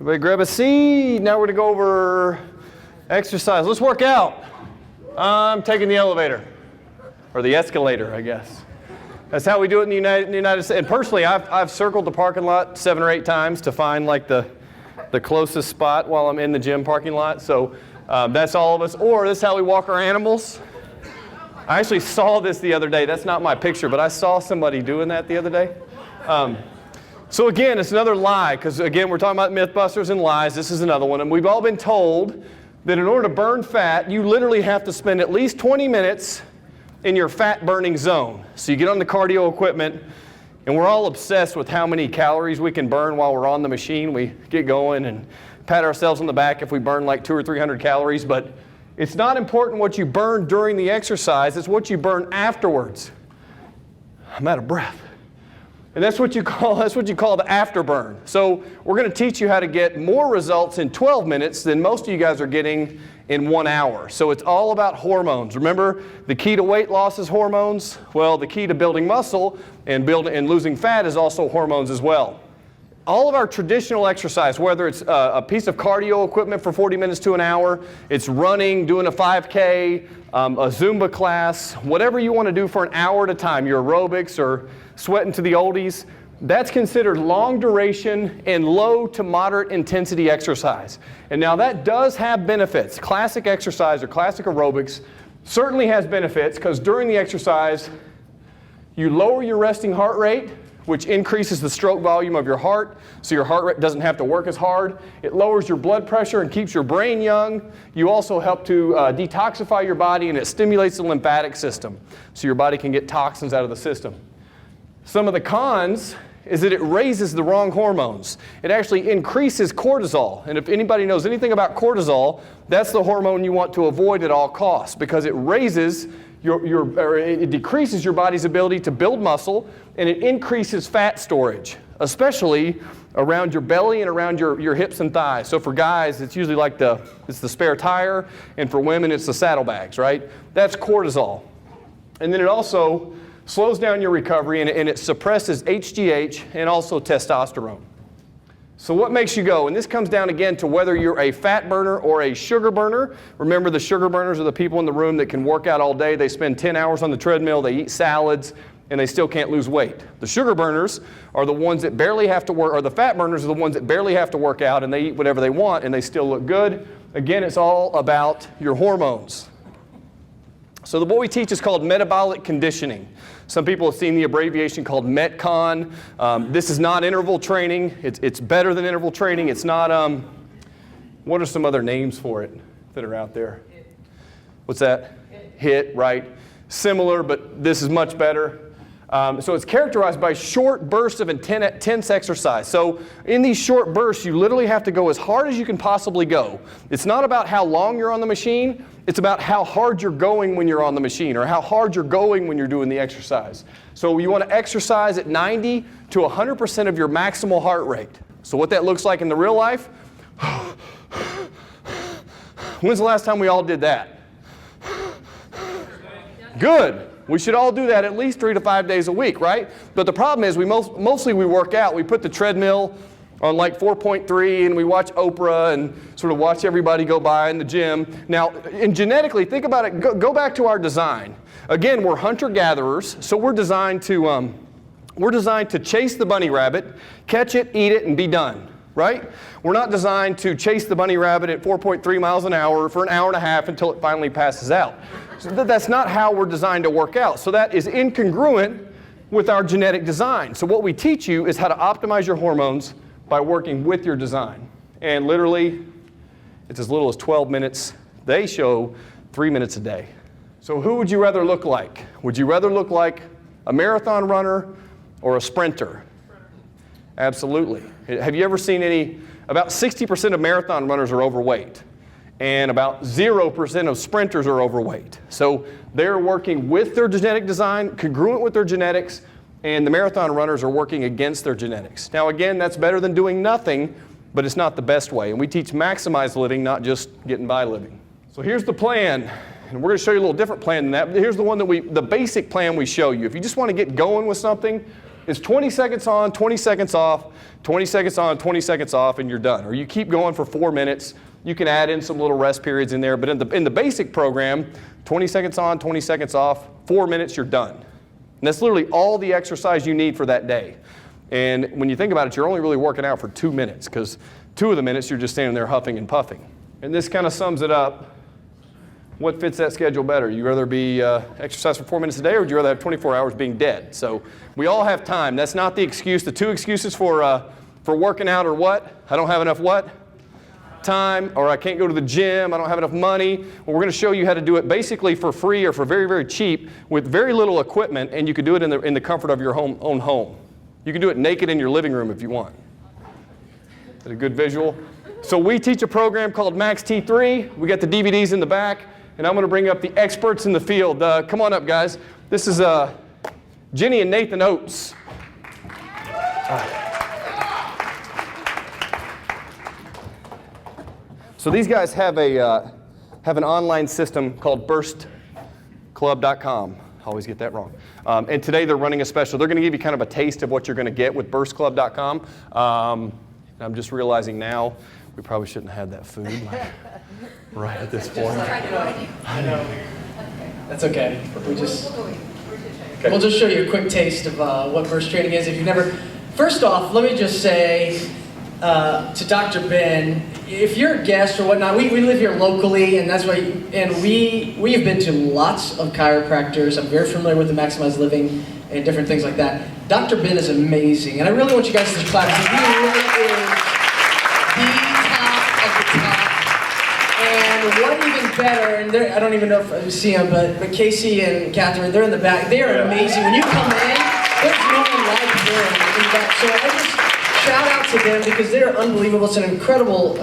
Everybody grab a seat. Now we're going to go over exercise. Let's work out. I'm taking the elevator, or the escalator, I guess. That's how we do it in the United States. And personally, I've circled the parking lot 7 or 8 times to find like the closest spot while I'm in the gym parking lot. So that's all of us. Or this is how we walk our animals. I actually saw this the other day. That's not my picture, but I saw somebody doing that the other day. So again, it's another lie, because again, we're talking about Mythbusters and lies. This is another one. And we've all been told that in order to burn fat, you literally have to spend at least 20 minutes in your fat burning zone. So you get on the cardio equipment, and we're all obsessed with how many calories we can burn while we're on the machine. We get going and pat ourselves on the back if we burn like 200 or 300 calories, but it's not important what you burn during the exercise, it's what you burn afterwards. I'm out of breath. And that's what you call the afterburn. So we're going to teach you how to get more results in 12 minutes than most of you guys are getting in 1 hour. So it's all about hormones. Remember, the key to weight loss is hormones. Well, the key to building muscle and losing fat is also hormones as well. All of our traditional exercise, whether it's a piece of cardio equipment for 40 minutes to an hour, it's running, doing a 5K, a Zumba class, whatever you want to do for an hour at a time, your aerobics or sweating to the oldies, that's considered long duration and low to moderate intensity exercise. And now that does have benefits. Classic exercise or classic aerobics certainly has benefits, because during the exercise, you lower your resting heart rate, which increases the stroke volume of your heart, so your heart rate doesn't have to work as hard. It lowers your blood pressure and keeps your brain young. You also help to detoxify your body, and it stimulates the lymphatic system, so your body can get toxins out of the system. Some of the cons is that it raises the wrong hormones. It actually increases cortisol, and if anybody knows anything about cortisol, that's the hormone you want to avoid at all costs, because it raises it decreases your body's ability to build muscle, and it increases fat storage, especially around your belly and around your hips and thighs. So for guys, it's usually like it's the spare tire, and for women, it's the saddlebags, right? That's cortisol. And then it also slows down your recovery, and it suppresses HGH and also testosterone. So what makes you go? And this comes down again to whether you're a fat burner or a sugar burner. Remember, the sugar burners are the people in the room that can work out all day. They spend 10 hours on the treadmill, they eat salads, and they still can't lose weight. The sugar burners are the ones that barely have to work, or the fat burners are the ones that barely have to work out, and they eat whatever they want, and they still look good. Again, it's all about your hormones. So what we teach is called metabolic conditioning. Some people have seen the abbreviation called Metcon. This is not interval training. It's better than interval training. It's not, what are some other names for it that are out there? What's that? HIIT, right. Similar, but this is much better. So it's characterized by short bursts of intense exercise. So in these short bursts, you literally have to go as hard as you can possibly go. It's not about how long you're on the machine. It's about how hard you're going when you're on the machine, or how hard you're going when you're doing the exercise. So you want to exercise at 90 to 100% of your maximal heart rate. So what that looks like in the real life, when's the last time we all did that? Good. We should all do that at least 3 to 5 days a week, right? But the problem is mostly we work out. We put the treadmill on like 4.3, and we watch Oprah and sort of watch everybody go by in the gym. Now, and genetically, think about it. Go back to our design. Again, we're hunter-gatherers, so we're designed to chase the bunny rabbit, catch it, eat it, and be done, right? We're not designed to chase the bunny rabbit at 4.3 miles an hour for an hour and a half until it finally passes out. So that's not how we're designed to work out. So that is incongruent with our genetic design. So what we teach you is how to optimize your hormones by working with your design. And literally, it's as little as 12 minutes. They show 3 minutes a day. So who would you rather look like? Would you rather look like a marathon runner or a sprinter? Absolutely. Have you ever seen about 60% of marathon runners are overweight, and about 0% of sprinters are overweight. So they're working with their genetic design, congruent with their genetics, and the marathon runners are working against their genetics. Now again, that's better than doing nothing, but it's not the best way. And we teach maximized living, not just getting by living. So here's the plan, and we're going to show you a little different plan than that. But here's the basic plan we show you. If you just want to get going with something, It's 20 seconds on, 20 seconds off, 20 seconds on, 20 seconds off, and you're done. Or you keep going for 4 minutes. You can add in some little rest periods in there, but in the basic program, 20 seconds on, 20 seconds off, 4 minutes, you're done. And that's literally all the exercise you need for that day. And when you think about it, you're only really working out for 2 minutes, because 2 of the minutes you're just standing there huffing and puffing. And this kind of sums it up. What fits that schedule better? You rather be exercise for 4 minutes a day, or would you rather have 24 hours being dead? So we all have time. That's not the excuse. The 2 excuses for working out are what? I don't have enough what? Time, or I can't go to the gym, I don't have enough money. Well, we're going to show you how to do it basically for free or for very, very cheap with very little equipment, and you can do it in the comfort of your own home. You can do it naked in your living room if you want. Is that a good visual? So we teach a program called Max T3. We got the DVDs in the back, and I'm going to bring up the experts in the field. Come on up, guys. This is Jenny and Nathan Oates. So these guys have an online system called burstclub.com. I always get that wrong. And today they're running a special. They're going to give you kind of a taste of what you're going to get with burstclub.com. I'm just realizing now we probably shouldn't have had that food right at this point. I know. That's okay. We'll just show you a quick taste of what burst training is. If you've never, first off, let me just say to Dr. Ben, if you're a guest or whatnot, we live here locally, and that's why. And we have been to lots of chiropractors. I'm very familiar with the Maximized Living and different things like that. Dr. Ben is amazing, and I really want you guys to clap. He really is the top of the top. And what even better, and I don't even know if you see them, but Casey and Catherine, they're in the back. They are amazing. When you come in, there's no one like them in the back. So I just shout out to them because they're unbelievable. It's an incredible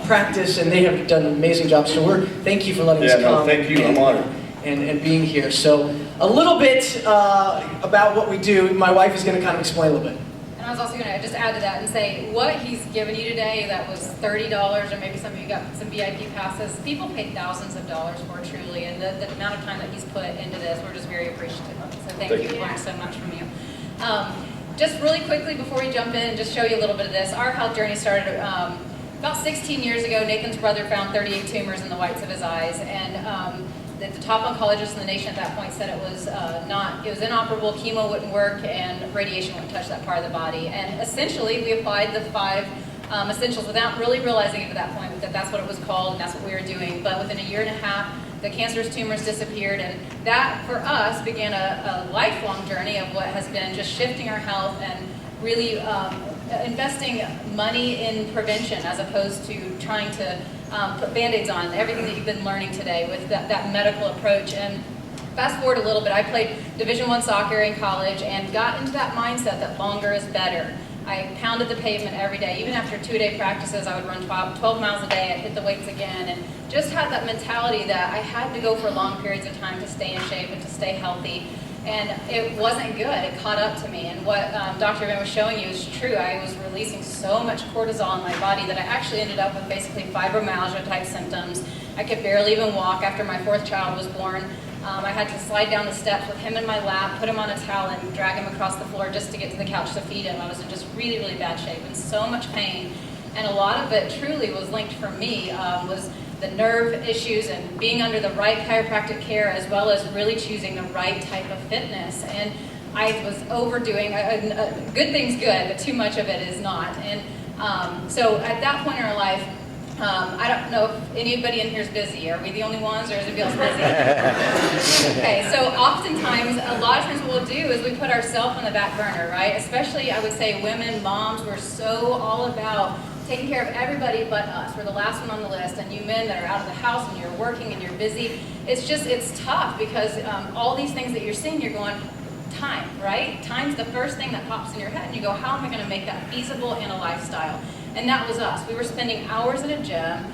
practice, and they have done an amazing job. So thank you for letting us come. No, thank you. I'm honored. And being here. So a little bit about what we do. My wife is going to kind of explain a little bit. And I was also going to just add to that and say, what he's given you today that was $30, or maybe some of you got some VIP passes, people paid thousands of dollars for truly, and the amount of time that he's put into this, we're just very appreciative of it. So thank you. We learned so much from you. Just really quickly before we jump in and just show you a little bit of this, our health journey started about 16 years ago. Nathan's brother found 38 tumors in the whites of his eyes, and the top oncologist in the nation at that point said it was inoperable, chemo wouldn't work, and radiation wouldn't touch that part of the body. And essentially, we applied the 5 essentials without really realizing it at that point that that's what it was called and that's what we were doing. But within a year and a half, the cancerous tumors disappeared, and that, for us, began a lifelong journey of what has been just shifting our health and really investing money in prevention as opposed to trying to put Band-Aids on everything that you've been learning today with that medical approach. And fast forward a little bit, I played Division I soccer in college and got into that mindset that longer is better. I pounded the pavement every day. Even after 2-day practices, I would run 12 miles a day. I'd hit the weights again, and just had that mentality that I had to go for long periods of time to stay in shape and to stay healthy. And it wasn't good. It caught up to me. And what Dr. Ben was showing you is true. I was releasing so much cortisol in my body that I actually ended up with basically fibromyalgia type symptoms. I could barely even walk after my 4th child was born. I had to slide down the steps with him in my lap, put him on a towel, and drag him across the floor just to get to the couch to feed him. I was in just really, really bad shape and so much pain. And a lot of it truly was linked for me, was the nerve issues and being under the right chiropractic care, as well as really choosing the right type of fitness. And I was overdoing, good thing's good, but too much of it is not. And so at that point in our life, I don't know if anybody in here is busy. Are we the only ones, or is everybody else busy? Okay, so oftentimes, a lot of times what we'll do is we put ourselves on the back burner, right? Especially, I would say, women, moms, we're so all about taking care of everybody but us. We're the last one on the list. And you men that are out of the house and you're working and you're busy, it's tough because all these things that you're seeing, you're going, time, right? Time's the first thing that pops in your head, and you go, how am I going to make that feasible in a lifestyle? And that was us. We were spending hours in a gym,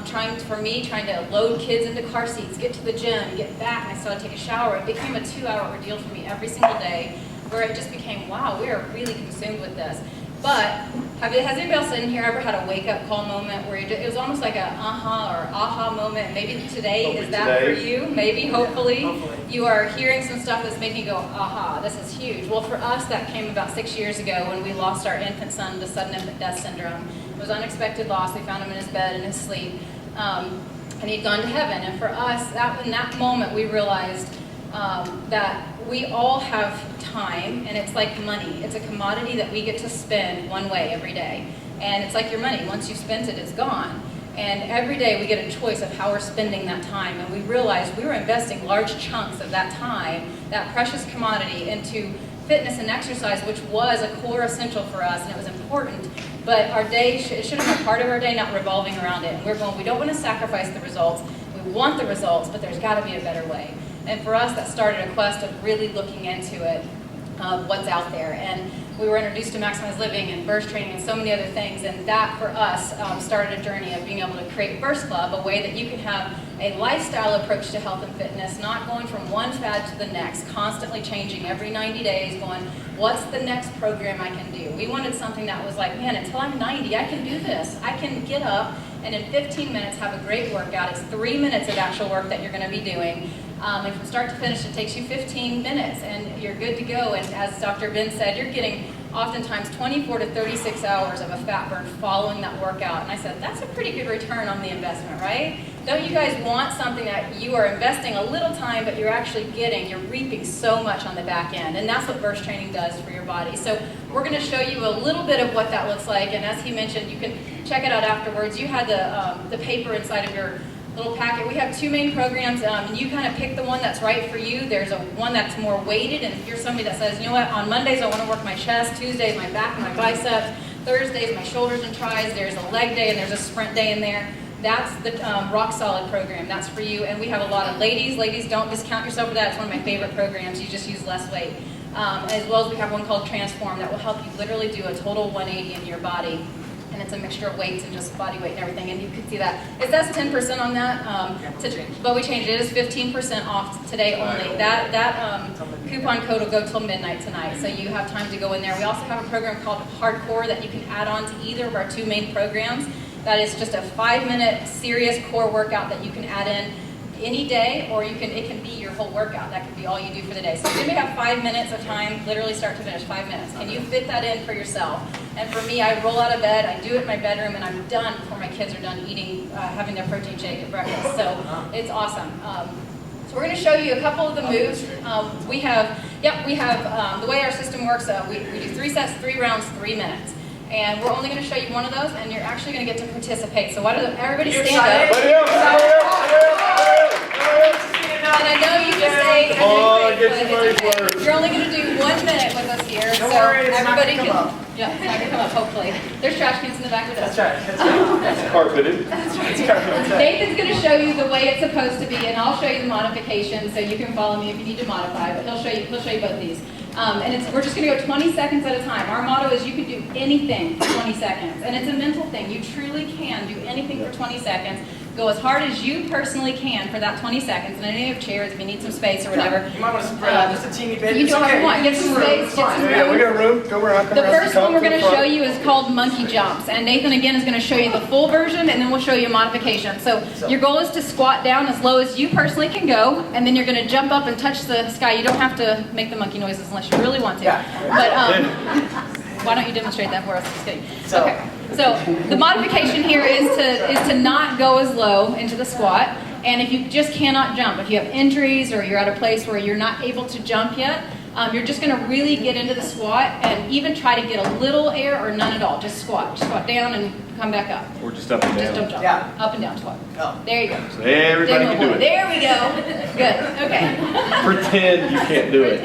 trying to load kids into car seats, get to the gym, get back, and I still had to take a shower. It became a 2-hour ordeal for me every single day, where it just became, wow, we are really consumed with this. But has anybody else in here ever had a wake-up call moment where it was almost like a aha moment? Maybe today is that for you? Maybe, hopefully. You are hearing some stuff that's making you go, aha, this is huge. Well, for us, that came about 6 years ago when we lost our infant son to sudden infant death syndrome. It was unexpected loss. We found him in his bed in his sleep. And he'd gone to heaven. And for us, in that moment, we realized that we all have time, and it's like money. It's a commodity that we get to spend one way every day. And it's like your money. Once you've spent it, it's gone. And every day we get a choice of how we're spending that time. And we realized we were investing large chunks of that time, that precious commodity, into fitness and exercise, which was a core essential for us, and it was important. But our day, it should have been part of our day, not revolving around it. And we're going, we don't want to sacrifice the results. We want the results, but there's got to be a better way. And for us, that started a quest of really looking into it, what's out there. And we were introduced to Maximized Living and Burst Training and so many other things. And that, for us, started a journey of being able to create Burst Club, a way that you can have a lifestyle approach to health and fitness, not going from one fad to the next, constantly changing every 90 days, going, what's the next program I can do? We wanted something that was like, man, until I'm 90, I can do this. I can get up and in 15 minutes have a great workout. It's 3 minutes of actual work that you're going to be doing. And from start to finish, it takes you 15 minutes, and you're good to go. And as Dr. Ben said, you're getting oftentimes 24 to 36 hours of a fat burn following that workout. And I said, that's a pretty good return on the investment, right? Don't you guys want something that you are investing a little time, but you're actually you're reaping so much on the back end? And that's what burst training does for your body. So we're going to show you a little bit of what that looks like. And as he mentioned, you can check it out afterwards. You had the paper inside of your little packet. We have two main programs, and you kind of pick the one that's right for you. There's one that's more weighted, and if you're somebody that says, you know what, on Mondays I want to work my chest, Tuesdays my back and my biceps, Thursdays my shoulders and tris, there's a leg day and there's a sprint day in there. That's the Rock Solid program. That's for you. And we have a lot of ladies. Ladies, don't discount yourself for that. It's one of my favorite programs. You just use less weight. As well as we have one called Transform that will help you literally do a total 180 in your body. And it's a mixture of weights and just body weight and everything, and you can see that. It says 10% on that, but we changed it. It is 15% off today only. That coupon code will go till midnight tonight, so you have time to go in there. We also have a program called Hardcore that you can add on to either of our two main programs. That is just a 5-minute serious core workout that you can add in any day, or it can be your whole workout. That could be all you do for the day. So you may have 5 minutes of time, literally start to finish, 5 minutes. Can you fit that in for yourself? And for me, I roll out of bed, I do it in my bedroom, and I'm done before my kids are done eating, having their protein shake at breakfast. So it's awesome. So we're going to show you a couple of the moves. We have the way our system works. We do 3 sets, 3 rounds, 3 minutes. And we're only going to show you one of those, and you're actually going to get to participate. So why don't everybody stand up? And I know you just say, you're only going to do 1 minute with us here, so everybody can come up, hopefully. There's trash cans in the back with us. That's right. It's carpeted. Nathan's going to show you the way it's supposed to be, and I'll show you the modification, so you can follow me if you need to modify, but he'll show you both these. And we're just going to go 20 seconds at a time. Our motto is you can do anything for 20 seconds. And it's a mental thing. You truly can do anything for 20 seconds. Go as hard as you personally can for that 20 seconds. And any of chairs, if you need some space or whatever. You might want to spread out just a teeny bit. You do whatever you want. Get some space. Get some room. Yeah, we got room. Go around. The first one we're going to show you is called monkey jumps. And Nathan, again, is going to show you the full version, and then we'll show you a modification. So your goal is to squat down as low as you personally can go, and then you're going to jump up and touch the sky. You don't have to make the monkey noises unless you really want to. But why don't you demonstrate that for us? Just kidding. Okay. So the modification here is to not go as low into the squat. And if you just cannot jump, if you have injuries or you're at a place where you're not able to jump yet, you're just going to really get into the squat and even try to get a little air or none at all. Just squat. Just squat down and come back up. Or just up and down. Just don't jump. Yeah. Up and down squat. Oh. There you go. So everybody can do it. There we go. Good. Okay. Pretend you can't do it.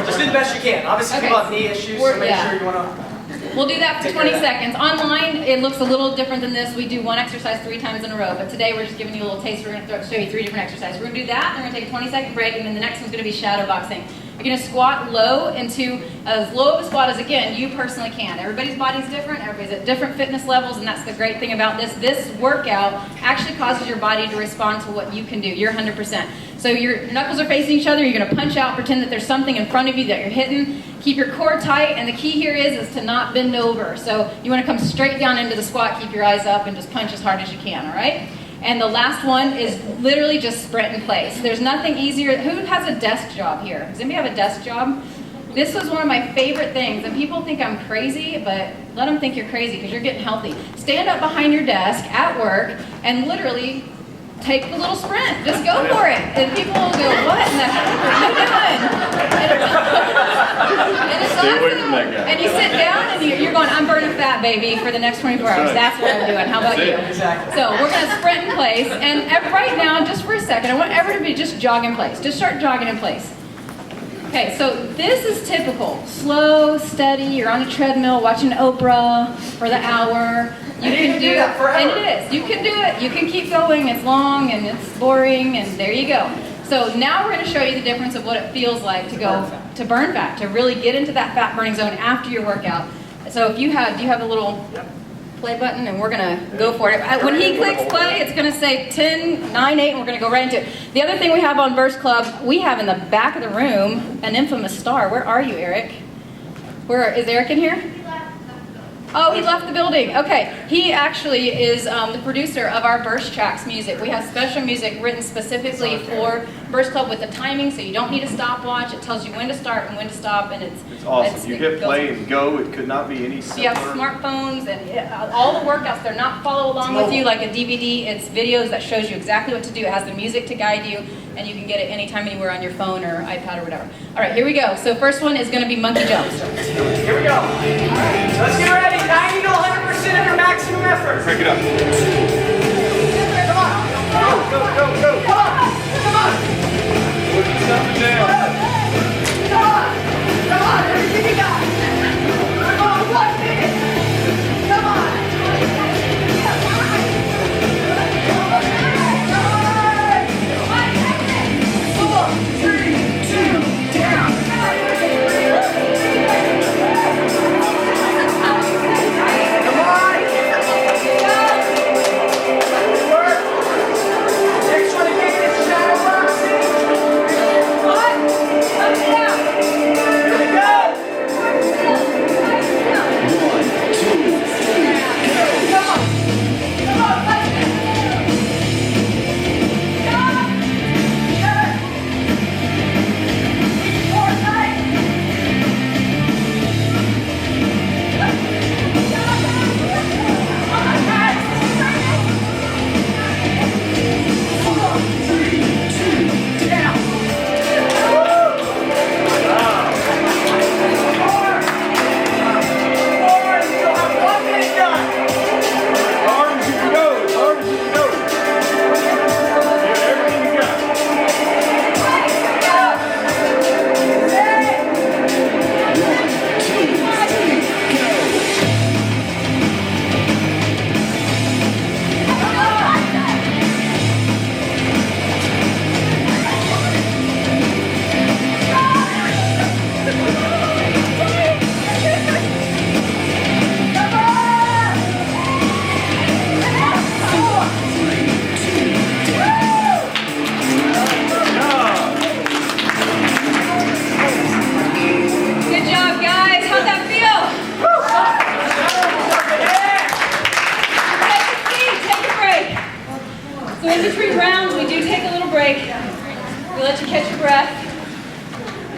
Just do the best you can. Obviously, people have knee issues, so make sure you want to. We'll do that for 20 seconds. Online, it looks a little different than this. We do one exercise 3 times in a row, but today we're just giving you a little taste. We're going to show you 3 different exercises. We're going to do that, and we're going to take a 20-second break, and then the next one's going to be shadow boxing. You're going to squat low into as low of a squat as, again, you personally can. Everybody's body's different. Everybody's at different fitness levels, and that's the great thing about this. This workout actually causes your body to respond to what you can do. You're 100%. So your knuckles are facing each other. You're going to punch out, pretend that there's something in front of you that you're hitting. Keep your core tight, and the key here is to not bend over. So you want to come straight down into the squat, keep your eyes up, and just punch as hard as you can, all right? And the last one is literally just sprint in place. There's nothing easier. Who has a desk job here? Does anybody have a desk job? This was one of my favorite things, and people think I'm crazy, but let them think you're crazy because you're getting healthy. Stand up behind your desk at work and literally take the little sprint. Just go for it. And people will go, what in the heck are you doing? And it's Stay away awesome. from that guy. And you sit down and you're going, I'm burning fat, baby, for the next 24 hours. That's what I'm doing. How about you? Exactly. So we're going to sprint in place. And right now, just for a second, I want everyone to just jog in place. Just start jogging in place. Okay, so this is typical. Slow, steady, you're on a treadmill watching Oprah for the hour. You can do that forever. And it is. You can do it. You can keep going. It's long and it's boring, and there you go. So now we're going to show you the difference of what it feels like to go to burn fat, to really get into that fat burning zone after your workout. So if you have, do you have a little play button, and we're going to go for it. When he clicks play, it's going to say 10, 9, 8, and we're going to go right into it. The other thing we have on Burst Club, we have in the back of the room an infamous star. Where are you, Eric? Where is Eric in here? Oh, he left the building. Okay. He actually is the producer of our Burst Tracks music. We have special music written specifically for Burst Club with the timing, so you don't need a stopwatch. It tells you when to start and when to stop, and It's awesome. You hit play and go. It could not be any simpler. you have smartphones and all the workouts. They're not follow along with you like a DVD. It's videos that shows you exactly what to do. It has the music to guide you, and you can get it anytime, anywhere on your phone or iPad or whatever. All right, here we go. So first one is going to be monkey jumps. Here we go. All right, so let's get ready. 90 to 100% of your maximum effort. Break it up. Come on. Go, go, go. Come on. Come on. Put it up and down. Come on. Come on. Everything you got. Come on. 1 minute. Come on.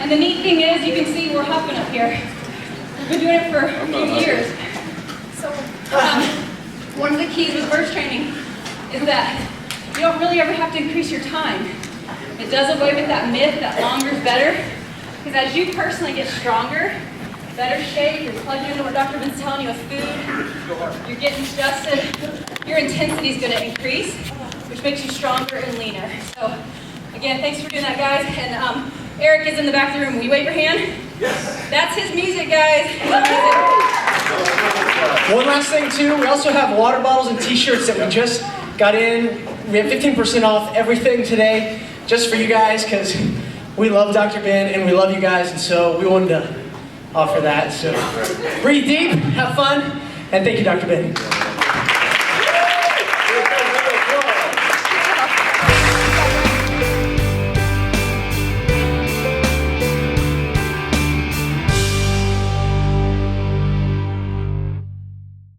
And the neat thing is, you can see we're huffing up here. We've been doing it for a few years. So, one of the keys with burst training is that you don't really ever have to increase your time. It does away with that myth that longer is better. Because as you personally get stronger, better shape, you're plugging into what Dr. Ben's telling you with food, you're getting adjusted, your intensity is going to increase, which makes you stronger and leaner. So, again, thanks for doing that, guys. And Eric is in the back of the room. Will you wave your hand? Yes. That's his music, guys. One last thing, too. We also have water bottles and t-shirts that we just got in. We have 15% off everything today just for you guys because We love Dr. Ben and we love you guys, and so we wanted to offer that. So breathe deep, have fun, and thank you, Dr. Ben.